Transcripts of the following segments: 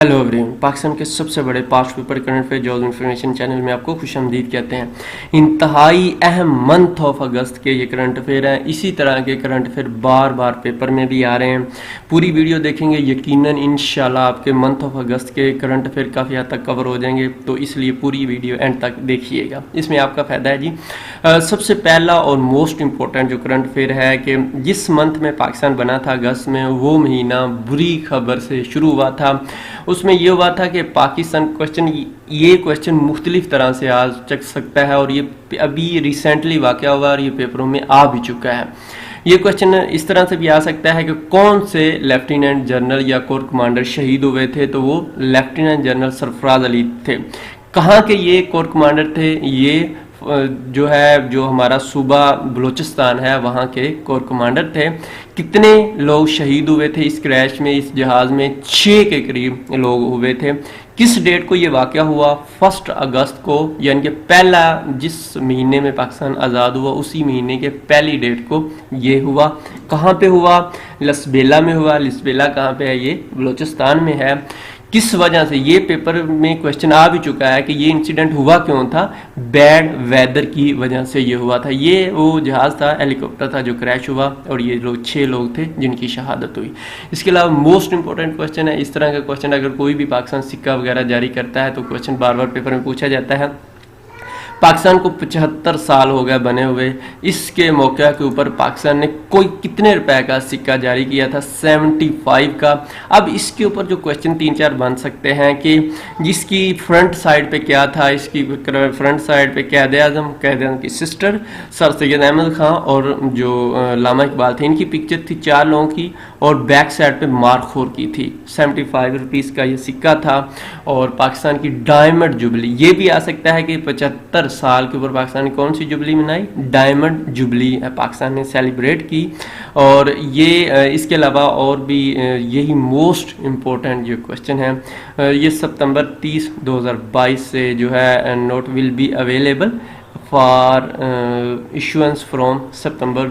Hello everyone, Pakistan के सबसे बड़े past paper current affair job information channel में आपको खुशामदीद कहते हैं। इंतहाई अहम मंथ ऑफ अगस्त के ये करंट अफेयर हैं। इसी तरह के करंट अफेयर बार बार पेपर में भी आ रहे हैं। पूरी वीडियो देखेंगे, यकीनन इंशाल्लाह आपके मंथ ऑफ अगस्त के करंट अफेयर काफ़ी हद तक कवर हो जाएंगे, तो इसलिए पूरी वीडियो एंड तक देखिएगा, इसमें आपका फ़ायदा है जी। सबसे पहला और मोस्ट इम्पोर्टेंट जो करंट अफेयर है कि जिस मंथ में पाकिस्तान बना था अगस्त में, वो महीना बुरी खबर से शुरू हुआ था। उसमें ये हुआ था कि पाकिस्तान ये क्वेश्चन मुख्तलिफ तरह से आ सकता है और ये अभी रिसेंटली वाक़या हुआ और ये पेपरों में आ भी चुका है। ये क्वेश्चन इस तरह से भी आ सकता है कि कौन से लेफ्टिनेंट जनरल या कोर कमांडर शहीद हुए थे, तो वो लेफ्टिनेंट जनरल सरफराज अली थे। कहाँ के ये कोर कमांडर थे? ये जो हमारा सूबा बलूचिस्तान है वहाँ के कोर कमांडर थे। कितने लोग शहीद हुए थे इस क्रैश में? इस जहाज़ में 6 के करीब लोग हुए थे। किस डेट को ये वाक़या हुआ? 1 अगस्त को, यानी कि पहला जिस महीने में पाकिस्तान आज़ाद हुआ उसी महीने के पहली डेट को ये हुआ। कहाँ पे हुआ? लसबेला में हुआ। लसबेला कहाँ पे है? ये बलूचिस्तान में है। किस वजह से? ये पेपर में क्वेश्चन आ भी चुका है कि ये इंसिडेंट हुआ क्यों था? बैड वेदर की वजह से ये हुआ था। ये वो जहाज़ था, हेलीकॉप्टर था जो क्रैश हुआ और ये लोग 6 लोग थे जिनकी शहादत हुई। इसके अलावा मोस्ट इंपॉर्टेंट क्वेश्चन है, इस तरह का क्वेश्चन अगर कोई भी पाकिस्तान सिक्का वगैरह जारी करता है तो क्वेश्चन बार बार पेपर में पूछा जाता है। पाकिस्तान को 75 साल हो गए बने हुए। इसके मौके के ऊपर पाकिस्तान ने कोई कितने रुपए का सिक्का जारी किया था? 75 का। अब इसके ऊपर जो क्वेश्चन 3-4 बन सकते हैं कि जिसकी फ्रंट साइड पे क्या था? इसकी फ्रंट साइड पे कैद आज़म की सिस्टर सर सैयद अहमद खान और जो लामा इकबाल थे, इनकी पिक्चर थी 4 लोगों की, और बैक साइड पे मारखोर की थी। 75 रुपीज़ का ये सिक्का था। और पाकिस्तान की डायमंड जुबली, ये भी आ सकता है कि 75 साल के ऊपर पाकिस्तान ने कौन सी जुबली मनाई? डायमंड जुबली पाकिस्तान ने सेलिब्रेट की। और ये इसके अलावा और भी यही मोस्ट इम्पोर्टेंट जो क्वेश्चन है, ये सितंबर 30, 2022 से जो है note will be available for issuance from September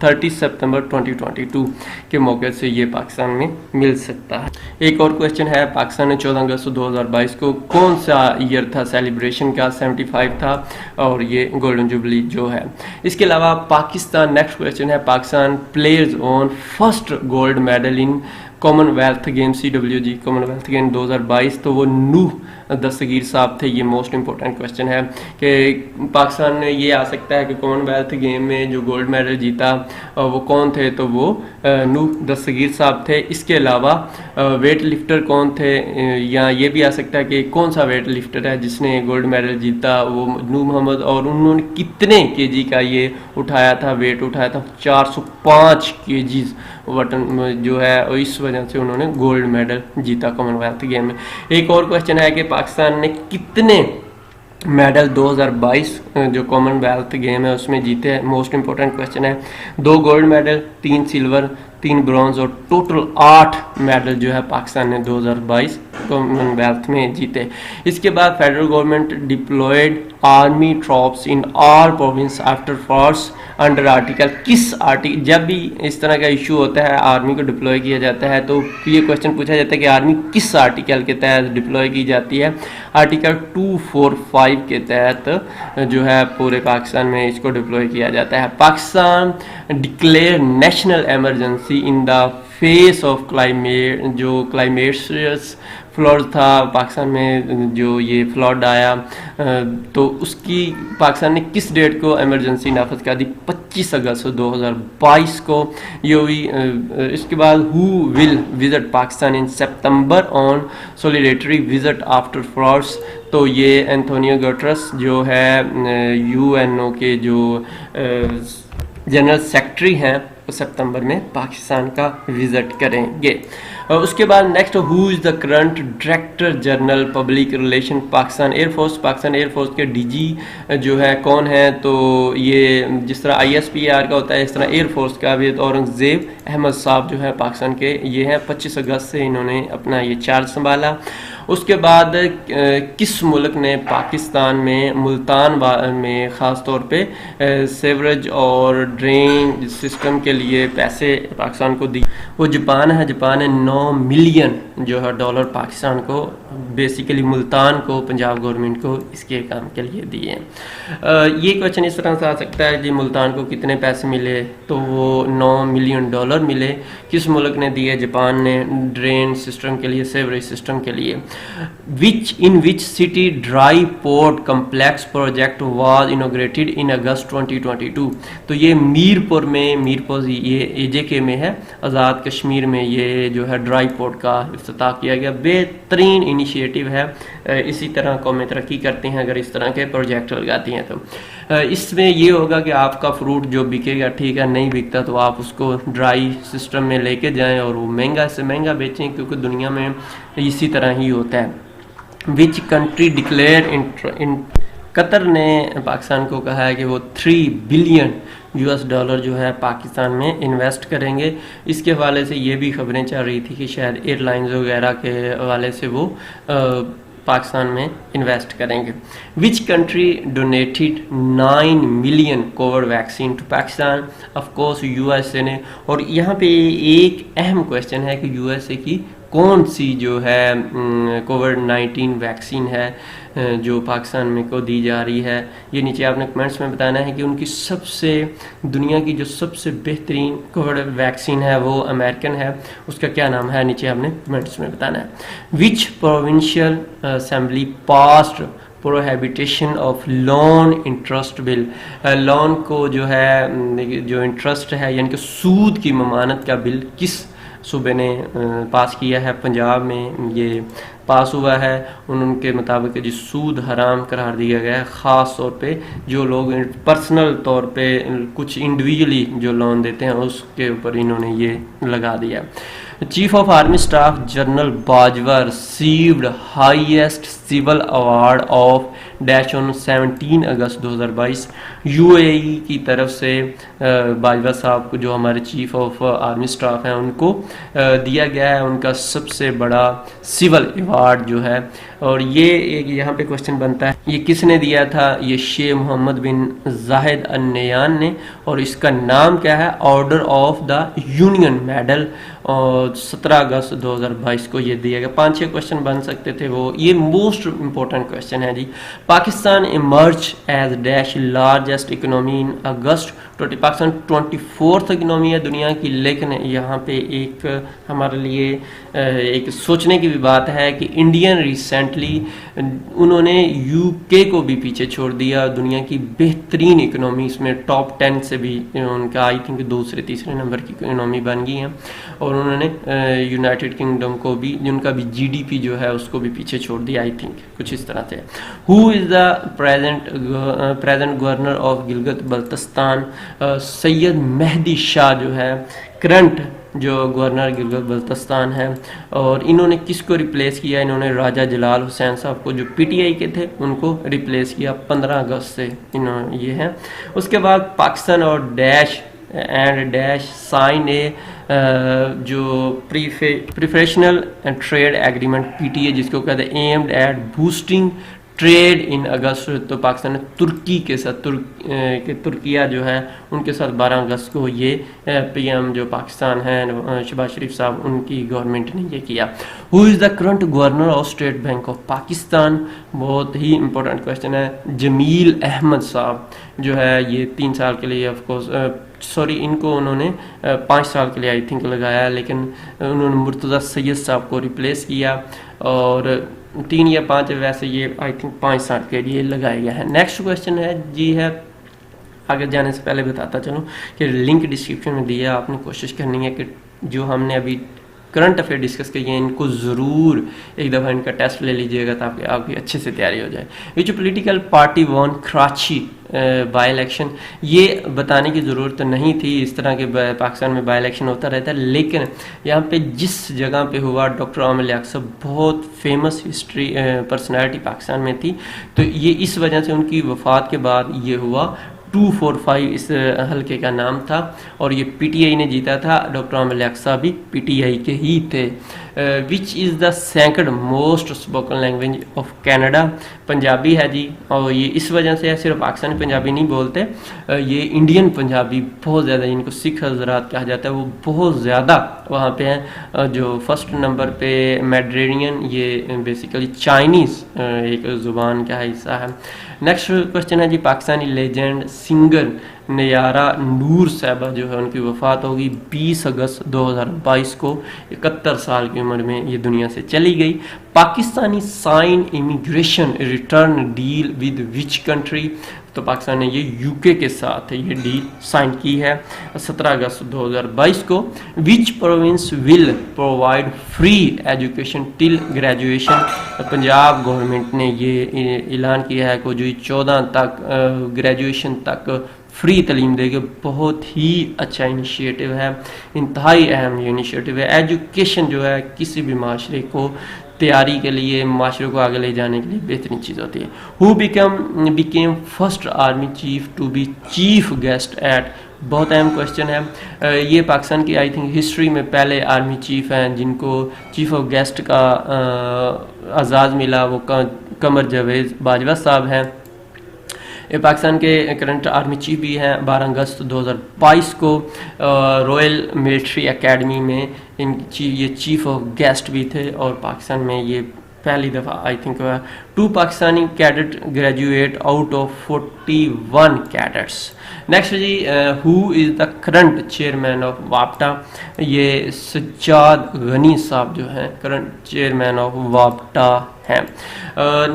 30 सितंबर 2022 के मौके से ये पाकिस्तान में मिल सकता है। एक और क्वेश्चन है, पाकिस्तान ने 14 अगस्त 2022 को कौन सा ईयर था सेलिब्रेशन का? 75 था और ये गोल्डन जुबली जो है। इसके अलावा पाकिस्तान, नेक्स्ट क्वेश्चन है, Pakistan players on first gold medal in Commonwealth game CWG Commonwealth game 2022, तो वो नूह दस्तगीर साहब थे। ये मोस्ट इंपॉर्टेंट क्वेश्चन है कि पाकिस्तान ने, ये आ सकता है कि कॉमनवेल्थ गेम में जो गोल्ड मेडल जीता वो कौन थे? तो वो नूह दस्तगीर साहब थे। इसके अलावा वेट लिफ्टर कौन थे? या ये भी आ सकता है कि कौन सा वेट लिफ्टर है जिसने गोल्ड मेडल जीता? वो नूर मोहम्मद। और उन्होंने कितने केजी का ये उठाया था? वेट उठाया था 405 केजीज वटन जो है, और इस वजह से उन्होंने गोल्ड मेडल जीता कॉमनवेल्थ गेम में। एक और क्वेश्चन है कि पाकिस्तान ने कितने मेडल 2022 जो कॉमनवेल्थ गेम है उसमें जीते हैं? मोस्ट इंपॉर्टेंट क्वेश्चन है। 2 गोल्ड मेडल, 3 सिल्वर, 3 ब्रॉन्ज और टोटल 8 मेडल जो है पाकिस्तान ने 2022 कॉमनवेल्थ में जीते। इसके बाद federal government deployed army troops in all province after force under article, किस आर्टिकल? जब भी इस तरह का इशू होता है, आर्मी को डिप्लॉय किया जाता है, तो ये क्वेश्चन पूछा जाता है कि आर्मी किस आर्टिकल के तहत डिप्लॉय की जाती है? आर्टिकल 245 के तहत जो है पूरे पाकिस्तान में इसको डिप्लॉय किया जाता है। Pakistan declare national emergency in the face of climate, जो क्लाइमेट्स फ्लड था पाकिस्तान में, जो ये फ्लड आया, तो उसकी पाकिस्तान ने किस डेट को इमरजेंसी नाफज कर दी? 25 अगस्त 2022 को ये हुई। इसके बाद who will visit Pakistan in September on सॉलिडेटरी visit after floods, तो ये एंटोनियो गुटेरेस जो है UNO के जो जनरल सेक्रेटरी हैं, सितंबर में पाकिस्तान का विजिट करेंगे। उसके बाद next, who is the current director general public relation Pakistan air force? Pakistan air force के DG जो है कौन है? तो ये जिस तरह ISPR का होता है इस तरह एयरफोर्स का भी औरंगजेब अहमद साहब जो है पाकिस्तान के, ये हैं। 25 अगस्त से इन्होंने अपना ये चार्ज संभाला। उसके बाद किस मुल्क ने पाकिस्तान में मुल्तान में ख़ास तौर पे सेवरेज और ड्रेन सिस्टम के लिए पैसे पाकिस्तान को दी? वो जापान है। जापान ने 9 मिलियन जो है डॉलर पाकिस्तान को, बेसिकली मुल्तान को, पंजाब गवर्नमेंट को इसके काम के लिए दिए हैं। ये क्वेश्चन इस तरह से आ सकता है कि मुल्तान को कितने पैसे मिले, तो वो $9 मिलियन मिले। किस मुल्क ने दिए? जापान ने, ड्रेन सिस्टम के लिए, सेवरेज सिस्टम के लिए। Which city dry port complex project was inaugurated in August 2022। तो ये मीरपुर में, मीरपुर ये AJK में है, आज़ाद कश्मीर में ये जो है ड्राई पोर्ट का इफ्तिताह किया गया। बेहतरीन इनिशिएटिव है। इसी तरह कौमें तरक्की करती हैं अगर इस तरह के प्रोजेक्ट लगाती हैं तो। इसमें ये होगा कि आपका फ्रूट जो बिकेगा, ठीक है, नहीं बिकता तो आप उसको ड्राई सिस्टम में लेके जाएं और वो महंगा से महंगा बेचें, क्योंकि दुनिया में इसी तरह ही होता है। Which country declare in Qatar ने पाकिस्तान को कहा है कि वो $3 बिलियन जो है पाकिस्तान में इन्वेस्ट करेंगे। इसके हवाले से ये भी खबरें चल रही थी कि शायद एयरलाइंस वगैरह के हवाले से वो पाकिस्तान में इन्वेस्ट करेंगे। Which country donated 9 million COVID vaccine to Pakistan? Of course USA ने। और यहाँ पे एक अहम क्वेश्चन है कि USA की कौन सी जो है कोविड-19 वैक्सीन है जो पाकिस्तान में को दी जा रही है। ये नीचे आपने कमेंट्स में बताना है कि उनकी सबसे, दुनिया की जो सबसे बेहतरीन कोविड वैक्सीन है वो अमेरिकन है, उसका क्या नाम है, नीचे आपने कमेंट्स में बताना है। Which provincial assembly passed prohibition of loan interest bill? Loan को जो है, जो इंटरेस्ट है यानी कि सूद की ममानत का बिल किस सूबे ने पास किया है? पंजाब में ये पास हुआ है। उनके मुताबिक जिस सूद हराम करार दिया गया है, ख़ास तौर पे जो लोग पर्सनल तौर पे कुछ इंडिविजुअली जो लोन देते हैं उसके ऊपर इन्होंने ये लगा दिया। Chief of army staff general Bajwa received highest civil award of dash on 17 August 2022। UAE की तरफ से बाजवा साहब को, जो हमारे चीफ ऑफ आर्मी स्टाफ हैं, उनको दिया गया है उनका सबसे बड़ा सिविल अवार्ड जो है। और ये एक यहाँ पे क्वेश्चन बनता है, ये किसने दिया था? ये शेख मोहम्मद बिन जाहिद अल नहयान ने। और इसका नाम क्या है? Order of the union medal. और 17 अगस्त 2022 को ये दिया गया। 5-6 क्वेश्चन बन सकते थे वो। ये मोस्ट इंपॉर्टेंट क्वेश्चन है जी। Pakistan emerge as dash largest economy in August 20। Pakistan 24th economy है दुनिया की, लेकिन यहाँ पे एक हमारे लिए एक सोचने की भी बात है कि इंडियन रिसेंटली उन्होंने UK को भी पीछे छोड़ दिया। दुनिया की बेहतरीन इकोनॉमी में टॉप 10 से भी उनका आई थिंक दूसरे तीसरे नंबर की इकोनॉमी बन गई है। और उन्होंने यूनाइटेड किंगडम को भी, जिनका भी GDP जो है उसको भी पीछे छोड़ दिया आई थिंक, कुछ इस तरह से। Who is the present governor of Gilgit Baltistan? Syed Mehdi Shah जो है करंट जो गवर्नर गिलगित बल्तिस्तान है। और इन्होंने किसको रिप्लेस किया? इन्होंने राजा जलाल हुसैन साहब को, जो PTI के थे, उनको रिप्लेस किया 15 अगस्त से इन्होंने, ये है। उसके बाद पाकिस्तान और dash and dash sign a जो preferential and trade agreement PTA जिसको कहते हैं, aimed at boosting trade in August. तो पाकिस्तान ने तुर्की के साथ, तुर्किया जो है उनके साथ 12 अगस्त को ये PM जो पाकिस्तान है शहबाज शरीफ साहब, उनकी गवर्नमेंट ने ये किया। Who is the current governor of state bank of Pakistan? बहुत ही इंपॉर्टेंट क्वेश्चन है। जमील अहमद साहब जो है ये 3 साल के लिए, ऑफकोर्स सॉरी, इनको उन्होंने 5 साल के लिए आई थिंक लगाया, लेकिन उन्होंने मुर्तज़ा सैयद साहब को रिप्लेस किया। और 3 या 5 वैसे ये आई थिंक 5 साल के लिए लगाया गया है। नेक्स्ट क्वेश्चन है जी है, आगे जाने से पहले बताता चलूँ कि लिंक डिस्क्रिप्शन में दिया, आपने कोशिश करनी है कि जो हमने अभी करंट अफेयर डिस्कस किए इनको ज़रूर एक दफ़ा इनका टेस्ट ले लीजिएगा ताकि आपकी अच्छे से तैयारी हो जाए। Which political party won Karachi by election? ये बताने की ज़रूरत तो नहीं थी, इस तरह के पाकिस्तान में बाई इलेक्शन होता रहता है, लेकिन यहाँ पे जिस जगह पे हुआ, डॉक्टर आमिर लियाकत साहब बहुत फेमस हिस्ट्री पर्सनैलिटी पाकिस्तान में थी, तो ये इस वजह से उनकी वफ़ात के बाद ये हुआ। 245 इस हल्के का नाम था और ये PTI ने जीता था। डॉक्टर आमिर लियाकत साहब भी PTI के ही थे। Which is the second most spoken language of Canada? Punjabi है जी, और ये इस वजह से सिर्फ पाकिस्तानी पंजाबी नहीं बोलते, ये इंडियन पंजाबी बहुत ज़्यादा, इनको सिख हजरात कहा जाता है, वो बहुत ज़्यादा वहाँ पे हैं। जो फर्स्ट नंबर पे मैड्रेनियन, ये बेसिकली चाइनीज़ एक ज़ुबान का हिस्सा है। नेक्स्ट क्वेश्चन है जी, पाकिस्तानी लेजेंड सिंगर नयारा नूर साहबा जो है उनकी वफ़ात होगी 20 अगस्त 2022 को, 71 साल की उम्र में ये दुनिया से चली गई। Pakistani sign immigration return deal with which country? तो पाकिस्तान ने ये यूके के साथ ये डील साइन की है 17 अगस्त 2022 को। विच province will provide free education till graduation? Punjab government ने ये ऐलान किया है कि जो 14 तक ग्रेजुएशन तक फ्री तालीम देगी। बहुत ही अच्छा इनिशिएटिव है, इंतहाई अहम ये इनिशिएटिव है। एजुकेशन जो है किसी भी माशरे को तैयारी के लिए, माशरे को आगे ले जाने के लिए बेहतरीन चीज़ होती है। Who became first army chief to be chief guest at? बहुत अहम क्वेश्चन है। ये पाकिस्तान की आई थिंक हिस्ट्री में पहले आर्मी चीफ हैं जिनको चीफ ऑफ गेस्ट का आज़ाज़ मिला, वो कमर जावेद बाजवा साहब हैं। ये पाकिस्तान के करंट आर्मी चीफ भी हैं। 12 अगस्त 2022 को रॉयल मिलिट्री एकेडमी में ये चीफ ऑफ गेस्ट भी थे, और पाकिस्तान में ये पहली दफ़ा I think 2 Pakistani cadet graduate out of 41 cadets. Next जी, who is the current chairman of वापटा? ये सज्जाद गनी साहब जो हैं करंट चेयरमैन ऑफ वापटा हैं।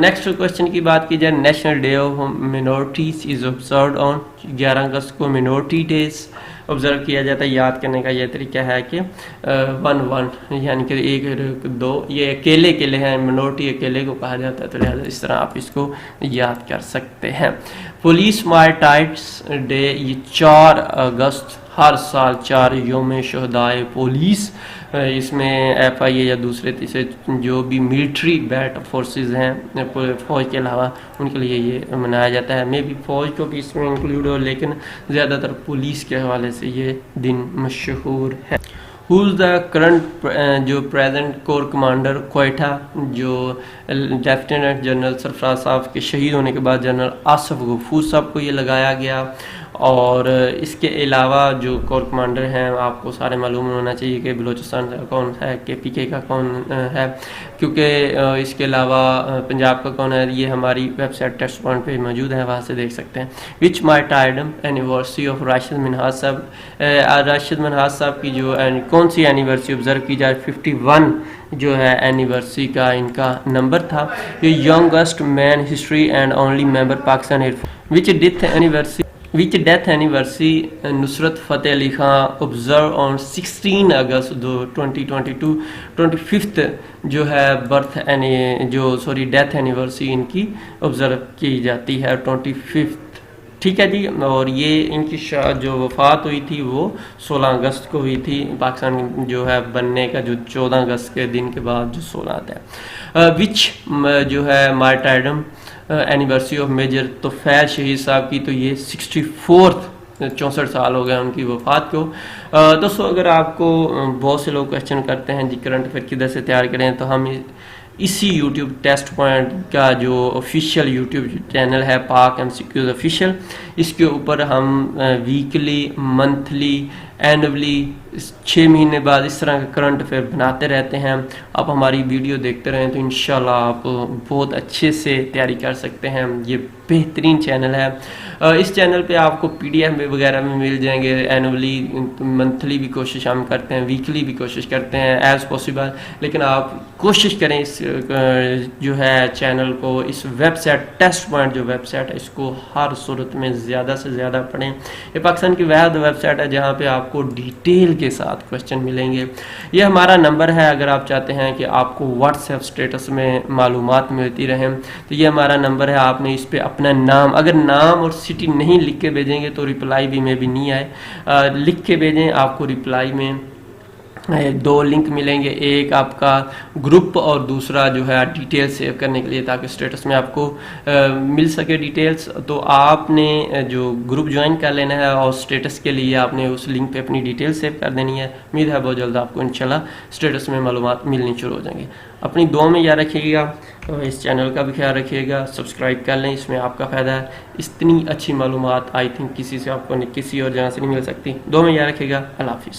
नेक्स्ट क्वेश्चन की बात की जाए, national day of minorities is observed on 11 अगस्त को मिनॉरिटी डेज ऑब्ज़र्व किया जाता है। याद करने का यह तरीका है कि 1-1 यानी कि 1-2 ये अकेले अकेले हैं, मिनॉरिटी अकेले को कहा जाता है, तो लिहाजा इस तरह आप इसको याद कर सकते हैं। पुलिस मार्टाइर्स डे ये 4 अगस्त हर साल 4 यौम शहदाए पुलिस, इसमें FIA या दूसरे तीसरे जो भी मिलिट्री बैट फोर्सेस हैं फ़ौज के अलावा उनके लिए ये मनाया जाता है। मे भी फ़ौज को भी इसमें इंक्लूड हो, लेकिन ज़्यादातर पुलिस के हवाले से ये दिन मशहूर है। हु इज़ द करंट जो प्रेजेंट कोर कमांडर क्वेटा? जो लेफ्टिनेंट जनरल सरफराज साहब के शहीद होने के बाद जनरल आसिफ गफूर साहब को ये लगाया गया। और इसके अलावा जो कोर कमांडर हैं आपको सारे मालूम होना चाहिए कि बलूचिस्तान का कौन है, KPK का कौन है, क्योंकि इसके अलावा पंजाब का कौन है, ये हमारी वेबसाइट टेस्ट पॉइंट पे मौजूद है, वहाँ से देख सकते हैं। विच मार्टायरडम एनिवर्सरी ऑफ राशिद मिनहाज साहब? राशिद मिनहाज साहब की जो कौन सी एनिवर्सरी ऑब्जर्व की जाए? 51 जो है एनिवर्सरी का इनका नंबर था। ये youngest man history and only member Pakistan air force. Which death anniversary Nusrat Fateh Ali Khan observe on 16 August 2022। 25th जो है डेथ एनिवर्सरी इनकी ऑब्जर्व की जाती है 25th, ठीक है जी। और ये इनकी जो वफ़ात हुई थी वो 16 अगस्त को हुई थी। पाकिस्तान जो है बनने का जो 14 अगस्त के दिन के बाद जो 16 आता है। विच जो है मार्टायरडम एनिवर्सरी ऑफ मेजर तोफैल शहीद साहब की, तो ये 64th 64 साल हो गए उनकी वफ़ात को। दोस्तों अगर आपको बहुत से लोग क्वेश्चन करते हैं जी करंट अफेयर किधर से तैयार करें, तो हम इसी YouTube टेस्ट पॉइंट का जो ऑफिशियल YouTube चैनल है पाक MCQs ऑफिशियल, इसके ऊपर हम वीकली, मंथली, एनुअली 6 महीने बाद इस तरह का करंट अफेयर बनाते रहते हैं। आप हमारी वीडियो देखते रहें तो इंशाल्लाह आप बहुत अच्छे से तैयारी कर सकते हैं। ये बेहतरीन चैनल है। इस चैनल पे आपको PDF में वगैरह में मिल जाएंगे। एनुअली, मंथली भी कोशिश हम करते हैं, वीकली भी कोशिश करते हैं एज़ पॉसिबल, लेकिन आप कोशिश करें इस जो है चैनल को, इस वेबसाइट टेस्ट पॉइंट जो वेबसाइट है इसको हर सूरत में ज़्यादा से ज़्यादा पढ़ें। ये पाकिस्तान की वह वेबसाइट है जहाँ पे आपको डिटेल के साथ क्वेश्चन मिलेंगे। ये हमारा नंबर है, अगर आप चाहते हैं कि आपको व्हाट्सएप स्टेटस में मालूमात मिलती रहें तो ये हमारा नंबर है। आपने इस पर अपना नाम, अगर नाम और सिटी नहीं लिख के भेजेंगे तो रिप्लाई भी में भी नहीं आए, लिख के भेजें, आपको रिप्लाई में दो लिंक मिलेंगे, एक आपका ग्रुप और दूसरा जो है डिटेल सेव करने के लिए, ताकि स्टेटस में आपको मिल सके डिटेल्स। तो आपने जो ग्रुप ज्वाइन कर लेना है और स्टेटस के लिए आपने उस लिंक पे अपनी डिटेल सेव कर देनी है। उम्मीद है बहुत जल्द आपको इंशाल्लाह स्टेटस में मालूमात मिलनी शुरू हो जाएंगी। अपनी दुआ में याद रखिएगा, इस चैनल का भी ख्याल रखिएगा, सब्सक्राइब कर लें, इसमें आपका फ़ायदा है। इतनी अच्छी मालूमात आई थिंक किसी से आपको किसी और जगह से नहीं मिल सकती। दुआ में याद रखिएगा। अल्लाह हाफिज़।